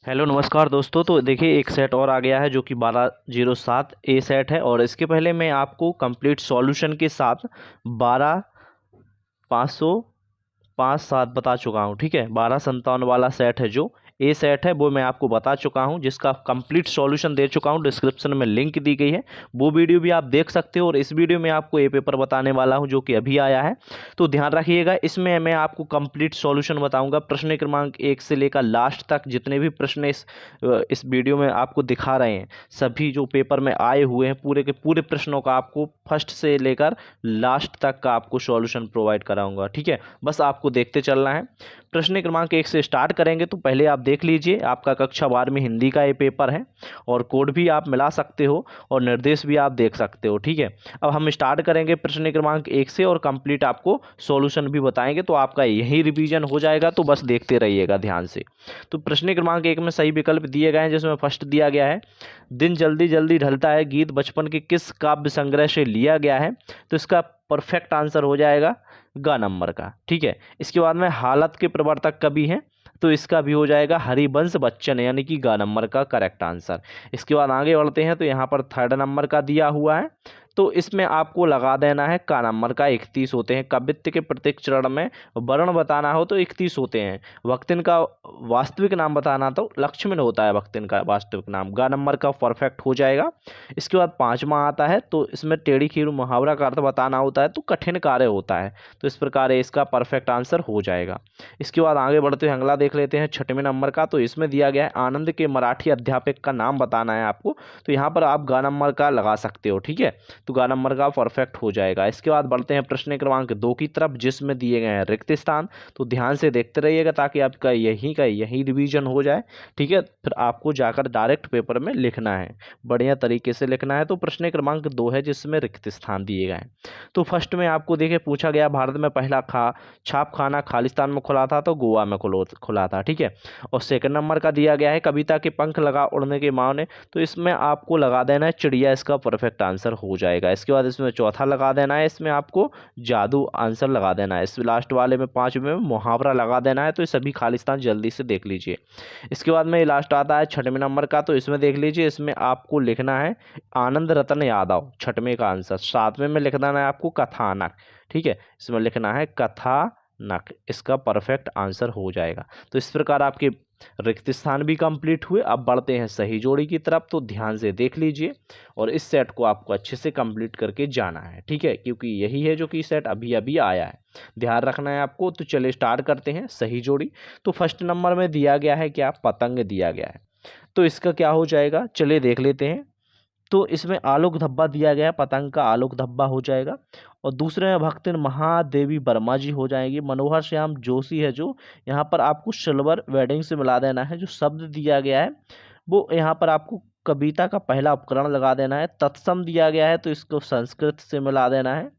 Hello नमस्कार दोस्तों। तो देखिए एक सेट और आ गया है जो कि 1207 ए सेट है। और इसके पहले मैं आपको कंप्लीट सॉल्यूशन के साथ 12,505,7 बता चुका हूँ। ठीक है, 1257 वाला सेट है जो ए सेट है वो मैं आपको बता चुका हूँ, जिसका कंप्लीट सॉल्यूशन दे चुका हूँ। डिस्क्रिप्शन में लिंक दी गई है, वो वीडियो भी आप देख सकते हो। और इस वीडियो में आपको ए पेपर बताने वाला हूँ जो कि अभी आया है, तो ध्यान रखिएगा। इसमें मैं आपको कंप्लीट सॉल्यूशन बताऊंगा, प्रश्न क्रमांक 1 से लेकर लास्ट तक जितने भी प्रश्न इस वीडियो में आपको दिखा रहे हैं, सभी जो पेपर में आए हुए हैं पूरे के पूरे प्रश्नों का आपको फर्स्ट से लेकर लास्ट तक का आपको सॉल्यूशन प्रोवाइड कराऊंगा। ठीक है, बस आपको देखते चलना है। प्रश्न क्रमांक 1 से स्टार्ट करेंगे तो पहले आप देख लीजिए, आपका कक्षा 12वीं हिंदी का ये पेपर है और कोड भी आप मिला सकते हो और निर्देश भी आप देख सकते हो। ठीक है, अब हम स्टार्ट करेंगे प्रश्न क्रमांक 1 से और कंप्लीट आपको सॉल्यूशन भी बताएंगे, तो आपका यही रिवीजन हो जाएगा। तो बस देखते रहिएगा ध्यान से। तो प्रश्न क्रमांक 1 में सही विकल्प दिए गए हैं, जिसमें फर्स्ट दिया गया है दिन जल्दी जल्दी ढलता है गीत बचपन के किस काव्य संग्रह से लिया गया है। तो इसका परफेक्ट आंसर हो जाएगा ग नंबर का। ठीक है, इसके बाद में हालत के प्रवर्तक कवि हैं, तो इसका भी हो जाएगा हरिवंश बच्चन, यानी कि ग नंबर का करेक्ट आंसर। इसके बाद आगे बढ़ते हैं तो यहाँ पर थर्ड नंबर का दिया हुआ है, तो इसमें आपको लगा देना है का नंबर का। 31 होते हैं। कवित्व के प्रत्येक चरण में वर्ण बताना हो तो 31 होते हैं। वक्तिन का वास्तविक नाम बताना तो लक्ष्मण होता है वक्तिन का वास्तविक नाम। गा नंबर का परफेक्ट हो जाएगा। इसके बाद पांचवा आता है, तो इसमें टेढ़ी खीरू मुहावरा का अर्थ बताना होता है तो कठिन कार्य होता है, तो इस प्रकार इसका परफेक्ट आंसर हो जाएगा। इसके बाद आगे बढ़ते हुए अगला देख लेते हैं छठवें नंबर का, तो इसमें दिया गया है आनंद के मराठी अध्यापक का नाम बताना है आपको, तो यहाँ पर आप गा नंबर का लगा सकते हो। ठीक है, तो गा नंबर का परफेक्ट हो जाएगा। इसके बाद बढ़ते हैं प्रश्न क्रमांक 2 की तरफ, जिसमें दिए गए हैं रिक्त स्थान, तो ध्यान से देखते रहिएगा ताकि आपका यही रिवीजन हो जाए। ठीक है, फिर आपको जाकर डायरेक्ट पेपर में लिखना है, बढ़िया तरीके से लिखना है। तो प्रश्न क्रमांक 2 है जिसमें रिक्त स्थान दिए गए हैं। तो फर्स्ट में आपको देखिए पूछा गया भारत में पहला छाप खाना खालिस्तान में खुला था, तो गोवा में खुला था। ठीक है, और सेकंड नंबर का दिया गया है कविता के पंख लगा उड़ने के माने, तो इसमें आपको लगा देना है चिड़िया, इसका परफेक्ट आंसर हो जाएगा। इसके बाद इसमें चौथा लगा देना है, इसमें आपको जादू आंसर लगा देना है। इस लास्ट वाले में पांचवें में मुहावरा लगा देना है, तो ये सभी खालिस्तान जल्दी से देख लीजिए। इसके बाद में लास्ट आता है छठवें नंबर का, तो इसमें देख लीजिए, इसमें आपको लिखना है आनंद रतन यादव, छठवें का आंसर। सातवें में लिख देना है आपको कथानक। ठीक है, इसमें लिखना है कथानक, इसका परफेक्ट आंसर हो जाएगा। तो इस प्रकार आपके रिक्त स्थान भी कंप्लीट हुए। अब बढ़ते हैं सही जोड़ी की तरफ, तो ध्यान से देख लीजिए और इस सेट को आपको अच्छे से कंप्लीट करके जाना है। ठीक है, क्योंकि यही है जो कि सेट अभी अभी आया है, ध्यान रखना है आपको। तो चलिए स्टार्ट करते हैं सही जोड़ी। तो फर्स्ट नंबर में दिया गया है क्या, पतंग दिया गया है, तो इसका क्या हो जाएगा चलिए देख लेते हैं। तो इसमें आलोक धब्बा दिया गया है, पतंग का आलोक धब्बा हो जाएगा। और दूसरे में भक्तिन महादेवी वर्मा जी हो जाएंगी। मनोहर श्याम जोशी है जो, यहाँ पर आपको सिल्वर वेडिंग से मिला देना है। जो शब्द दिया गया है वो यहाँ पर आपको कविता का पहला उपकरण लगा देना है। तत्सम दिया गया है तो इसको संस्कृत से मिला देना है।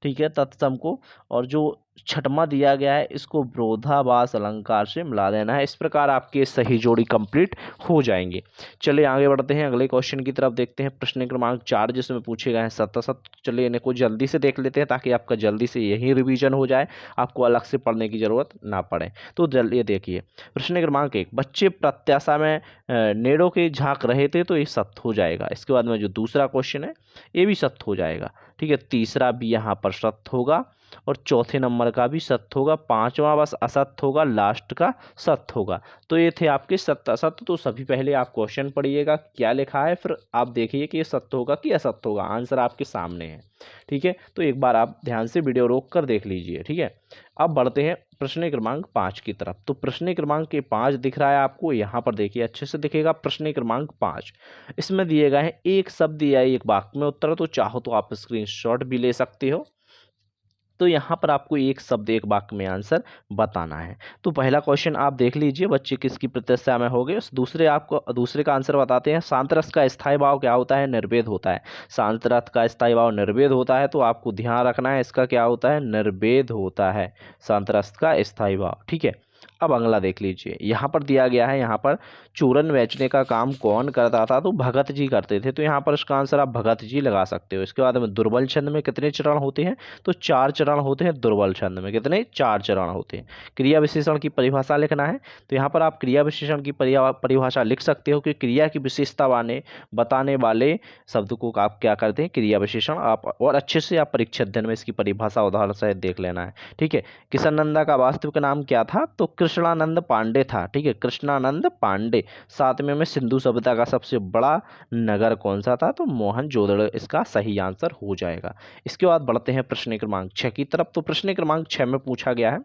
ठीक है, तत्सम को। और जो छठमा दिया गया है इसको विरोधाभास अलंकार से मिला देना है। इस प्रकार आपके सही जोड़ी कंप्लीट हो जाएंगे। चलिए आगे बढ़ते हैं, अगले क्वेश्चन की तरफ देखते हैं। प्रश्न क्रमांक 4 जिसमें पूछे गए हैं सत। चलिए इन्हें को जल्दी से देख लेते हैं ताकि आपका जल्दी से यही रिवीजन हो जाए, आपको अलग से पढ़ने की जरूरत ना पड़े। तो जल्दी देखिए, प्रश्न क्रमांक 1, बच्चे प्रत्याशा में नेड़ों के झांक रहे थे, तो ये सत्य हो जाएगा। इसके बाद में जो दूसरा क्वेश्चन है ये भी सत्य हो जाएगा। ठीक है, तीसरा भी यहाँ पर सत्य होगा और चौथे नंबर का भी सत्य होगा। पांचवा बस असत्य होगा, लास्ट का सत्य होगा। तो ये थे आपके सत्य असत्य। तो सभी पहले आप क्वेश्चन पढ़िएगा क्या लिखा है, फिर आप देखिए कि ये सत्य होगा कि असत्य होगा। आंसर आपके सामने है। ठीक है, तो एक बार आप ध्यान से वीडियो रोक कर देख लीजिए। ठीक है, अब बढ़ते हैं प्रश्न क्रमांक 5 की तरफ। तो प्रश्न क्रमांक के 5 दिख रहा है आपको, यहाँ पर देखिए अच्छे से दिखेगा। प्रश्न क्रमांक 5 इसमें दिए गए हैं एक शब्द या एक वाक्य में उत्तर, तो चाहो तो आप स्क्रीनशॉट भी ले सकते हो। तो यहाँ पर आपको एक शब्द एक वाक्य में आंसर बताना है। तो पहला क्वेश्चन आप देख लीजिए, बच्चे किसकी प्रतीक्षा में हो गए। दूसरे का आंसर बताते हैं। शांत रस का स्थायी भाव क्या होता है, निर्वेद होता है। शांत रस का स्थायी भाव निर्वेद होता है, तो आपको ध्यान रखना है इसका क्या होता है, निर्वेद होता है शांत रस का स्थायी भाव। ठीक है, अब अगला देख लीजिए, यहाँ पर दिया गया है, यहाँ पर चूरन बेचने का काम कौन करता था, तो भगत जी करते थे। तो यहाँ पर इसका आंसर आप भगत जी लगा सकते हो। इसके बाद में दुर्बल छंद में कितने चरण होते हैं, तो 4 चरण होते हैं। दुर्बल छंद में कितने, 4 चरण होते हैं। क्रिया विशेषण की परिभाषा लिखना है, तो यहाँ पर आप क्रिया विशेषण की परिभाषा लिख सकते हो कि क्रिया की विशेषता बताने वाले शब्द को आप क्या करते हैं, क्रिया विशेषण। आप और अच्छे से आप परीक्षा अध्ययन में इसकी परिभाषा उदाहरण सहित देख लेना है, ठीक है। किशननंदा का वास्तविक नाम क्या था, तो कृष्णानंद पांडे था, ठीक है, कृष्णानंद पांडे। सातवें में सिंधु सभ्यता का सबसे बड़ा नगर कौन सा था, तो मोहनजोदड़ो इसका सही आंसर हो जाएगा। इसके बाद बढ़ते हैं प्रश्न क्रमांक 6 की तरफ। तो प्रश्न क्रमांक 6 में पूछा गया है,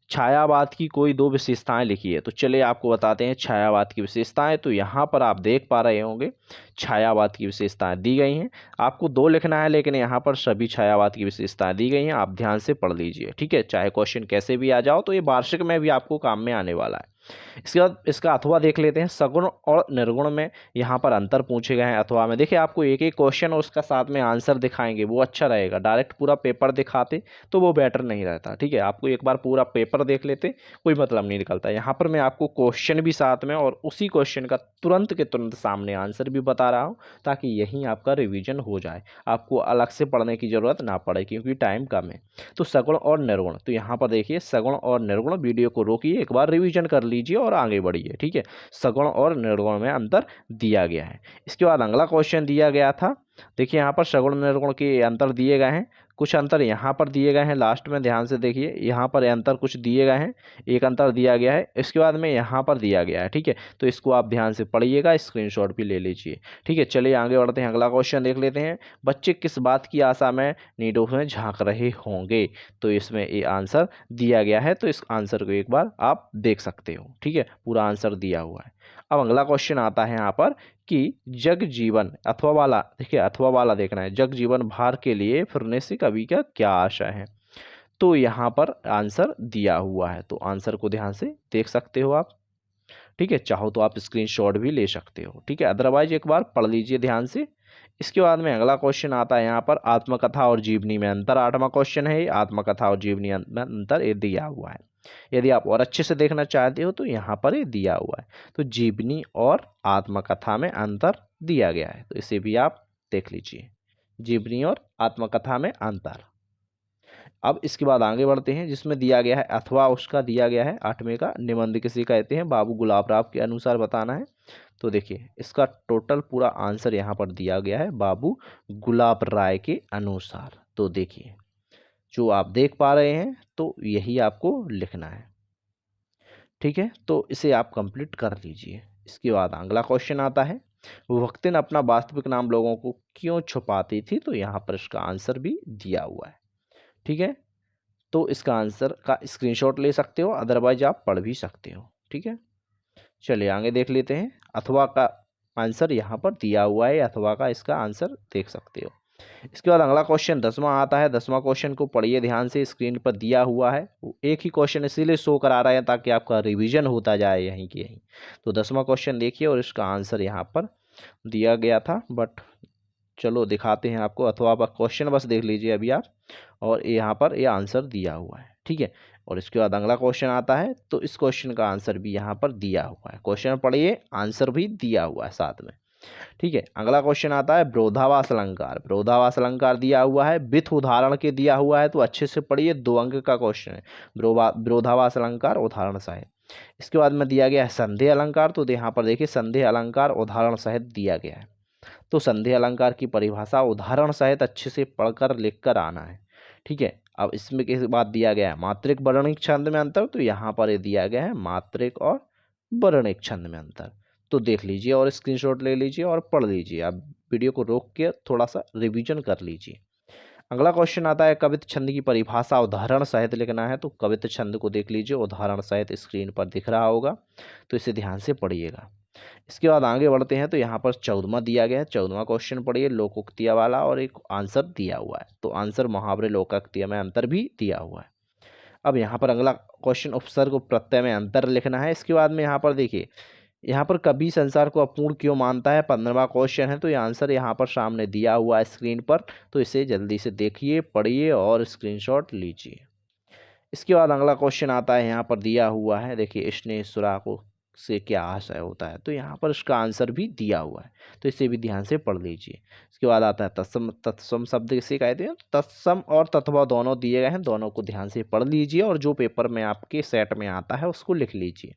छायावाद की कोई 2 विशेषताएं लिखिए। तो चलिए आपको बताते हैं छायावाद की विशेषताएं। तो यहाँ पर आप देख पा रहे होंगे छायावाद की विशेषताएं दी गई हैं। आपको 2 लिखना है, लेकिन यहाँ पर सभी छायावाद की विशेषताएं दी गई हैं, आप ध्यान से पढ़ लीजिए, ठीक है। चाहे क्वेश्चन कैसे भी आ जाओ, तो ये वार्षिक में भी आपको काम में आने वाला है। इसके बाद इसका अथवा देख लेते हैं। सगुण और निर्गुण में यहाँ पर अंतर पूछे गए हैं अथवा में। देखिए आपको एक एक क्वेश्चन और उसका साथ में आंसर दिखाएंगे, वो अच्छा रहेगा। डायरेक्ट पूरा पेपर दिखाते तो वो बेटर नहीं रहता, ठीक है। आपको एक बार पूरा पेपर देख लेते, कोई मतलब नहीं निकलता। यहाँ पर मैं आपको क्वेश्चन भी साथ में और उसी क्वेश्चन का तुरंत के तुरंत सामने आंसर भी बता रहा हूँ, ताकि यही आपका रिविजन हो जाए, आपको अलग से पढ़ने की जरूरत ना पड़े, क्योंकि टाइम कम है। तो सगुण और निर्गुण, तो यहाँ पर देखिए सगुण और निर्गुण, वीडियो को रोकिए, एक बार रिवीजन कर लीजिए और आगे बढ़िए, ठीक है। सगुण और निर्गुण में अंतर दिया गया है। इसके बाद अगला क्वेश्चन दिया गया था, देखिए यहाँ पर सगुण निर्गुण के अंतर दिए गए हैं। कुछ अंतर यहाँ पर दिए गए हैं, लास्ट में ध्यान से देखिए, यहाँ पर अंतर कुछ दिए गए हैं, एक अंतर दिया गया है। इसके बाद में यहाँ पर दिया गया है, ठीक है। तो इसको आप ध्यान से पढ़िएगा, स्क्रीनशॉट भी ले लीजिए, ठीक है। चलिए आगे बढ़ते हैं, अगला क्वेश्चन देख लेते हैं। बच्चे किस बात की आशा में नीडों में झांक रहे होंगे, तो इसमें ये आंसर दिया गया है। तो इस आंसर को एक बार आप देख सकते हो, ठीक है, पूरा आंसर दिया हुआ है। अब अगला क्वेश्चन आता है यहाँ पर कि जग जीवन अथवा वाला, देखिए अथवा वाला देखना है, जग जीवन भार के लिए फिरने से कवि का क्या आशा है। तो यहाँ पर आंसर दिया हुआ है, तो आंसर को ध्यान से देख सकते हो आप, ठीक है। चाहो तो आप स्क्रीनशॉट भी ले सकते हो, ठीक है, अदरवाइज एक बार पढ़ लीजिए ध्यान से। इसके बाद में अगला क्वेश्चन आता है यहाँ पर आत्मकथा और जीवनी में अंतर। 8वां क्वेश्चन है ये, आत्मकथा और जीवनी में अंतर, ये दिया हुआ है। यदि आप और अच्छे से देखना चाहते हो तो यहाँ पर ये दिया हुआ है। तो जीवनी और आत्मकथा में अंतर दिया गया है, तो इसे भी आप देख लीजिए, जीवनी और आत्मकथा में अंतर। अब इसके बाद आगे बढ़ते हैं, जिसमें दिया गया है अथवा, उसका दिया गया है 8वें का, निबंध किसे कहते हैं, बाबू गुलाब राव के अनुसार बताना है। तो देखिए इसका टोटल पूरा आंसर यहाँ पर दिया गया है, बाबू गुलाब राय के अनुसार। तो देखिए जो आप देख पा रहे हैं, तो यही आपको लिखना है, ठीक है। तो इसे आप कंप्लीट कर लीजिए। इसके बाद अगला क्वेश्चन आता है, वक्तिन अपना वास्तविक नाम लोगों को क्यों छुपाती थी, तो यहाँ पर इसका आंसर भी दिया हुआ है, ठीक है। तो इसका आंसर का स्क्रीनशॉट ले सकते हो, अदरवाइज आप पढ़ भी सकते हो, ठीक है। चलिए आगे देख लेते हैं, अथवा का आंसर यहाँ पर दिया हुआ है, अथवा का इसका आंसर देख सकते हो। इसके बाद अगला क्वेश्चन 10वां आता है। 10वां क्वेश्चन को पढ़िए ध्यान से, स्क्रीन पर दिया हुआ है। एक ही क्वेश्चन इसीलिए शो करा रहे हैं ताकि आपका रिवीजन होता जाए यहीं की यहीं। तो 10वां क्वेश्चन देखिए, और इसका आंसर यहाँ पर दिया गया था, बट चलो दिखाते हैं आपको। अथवा आप क्वेश्चन बस देख लीजिए अभी आप, और यहाँ पर ये आंसर दिया हुआ है, ठीक है। और इसके बाद अगला क्वेश्चन आता है, तो इस क्वेश्चन का आंसर भी यहाँ पर दिया हुआ है। क्वेश्चन पढ़िए, आंसर भी दिया हुआ है साथ में, ठीक है। अगला क्वेश्चन आता है विरोधाभास अलंकार। विरोधाभास अलंकार दिया हुआ है, विथ उदाहरण के दिया हुआ है, तो अच्छे से पढ़िए, 2 अंक का क्वेश्चन है। विरोधाभास अलंकार उदाहरण सहित। इसके बाद में दिया गया है संदेह अलंकार। तो यहाँ पर देखिए संदेह अलंकार उदाहरण सहित दिया गया है। तो संदेह अलंकार की परिभाषा उदाहरण सहित अच्छे से पढ़कर लिखकर आना है, ठीक है। अब इसमें किस बात दिया गया है, मात्रिक वर्णिक छंद में अंतर। तो यहाँ पर ये दिया गया है मात्रिक और वर्णिक छंद में अंतर। तो देख लीजिए और स्क्रीनशॉट ले लीजिए और पढ़ लीजिए, आप वीडियो को रोक के थोड़ा सा रिवीजन कर लीजिए। अगला क्वेश्चन आता है, कवित छंद की परिभाषा उदाहरण सहित लिखना है। तो कवित छंद को देख लीजिए, उदाहरण सहित स्क्रीन पर दिख रहा होगा, तो इसे ध्यान से पढ़िएगा। इसके बाद आगे बढ़ते हैं, तो यहाँ पर 14वां दिया गया है। 14वां क्वेश्चन पढ़िए, लोकोक्तिया वाला, और एक आंसर दिया हुआ है। तो आंसर मुहावरे लोकोक्तिया में अंतर भी दिया हुआ है। अब यहाँ पर अगला क्वेश्चन उपसर्ग और प्रत्यय में अंतर लिखना है। इसके बाद में यहाँ पर देखिए, यहाँ पर कवि संसार को अपूर्ण क्यों मानता है, 15वां क्वेश्चन है। तो ये आंसर यहाँ पर सामने दिया हुआ है स्क्रीन पर, तो इसे जल्दी से देखिए, पढ़िए और स्क्रीनशॉट लीजिए। इसके बाद अगला क्वेश्चन आता है, यहाँ पर दिया हुआ है, देखिए स्नेह सुराखों से क्या आशय होता है, तो यहाँ पर इसका आंसर भी दिया हुआ है, तो इसे भी ध्यान से पढ़ लीजिए। इसके बाद आता है तत्सम। तत्सम शब्द किसे कहते हैं? तत्सम और तत्व दोनों दिए गए हैं, दोनों को ध्यान से पढ़ लीजिए और जो पेपर में आपके सेट में आता है उसको लिख लीजिए।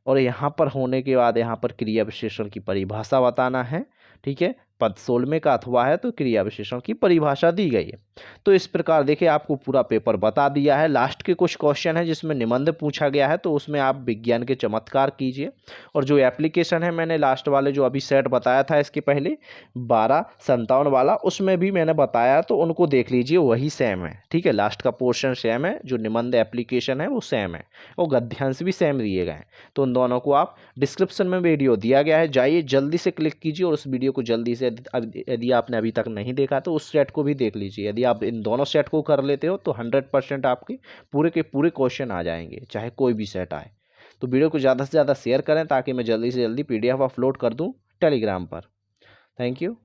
और यहाँ पर होने के बाद यहाँ पर क्रिया विशेषण की परिभाषा बताना है, ठीक है। पद 16 का अथवा है तो क्रिया विशेषण की परिभाषा दी गई है। तो इस प्रकार देखिए आपको पूरा पेपर बता दिया है। लास्ट के कुछ क्वेश्चन है जिसमें निबंध पूछा गया है, तो उसमें आप विज्ञान के चमत्कार कीजिए। और जो एप्लीकेशन है, मैंने लास्ट वाले जो अभी सेट बताया था इसके पहले 1257 वाला, उसमें भी मैंने बताया, तो उनको देख लीजिए, वही सेम है, ठीक है। लास्ट का पोर्शन सेम है, जो निबंध एप्लीकेशन है वो सेम है, और गद्यांश भी सेम दिए गए हैं। तो उन दोनों को आप, डिस्क्रिप्शन में वीडियो दिया गया है, जाइए जल्दी से क्लिक कीजिए और उस वीडियो को जल्दी से, यदि आपने अभी तक नहीं देखा तो उस सेट को भी देख लीजिए। यदि आप इन दोनों सेट को कर लेते हो तो 100% आपके पूरे के पूरे क्वेश्चन आ जाएंगे, चाहे कोई भी सेट आए। तो वीडियो को ज़्यादा से ज़्यादा शेयर करें ताकि मैं जल्दी से जल्दी PDF अपलोड कर दूँ टेलीग्राम पर। Thank you.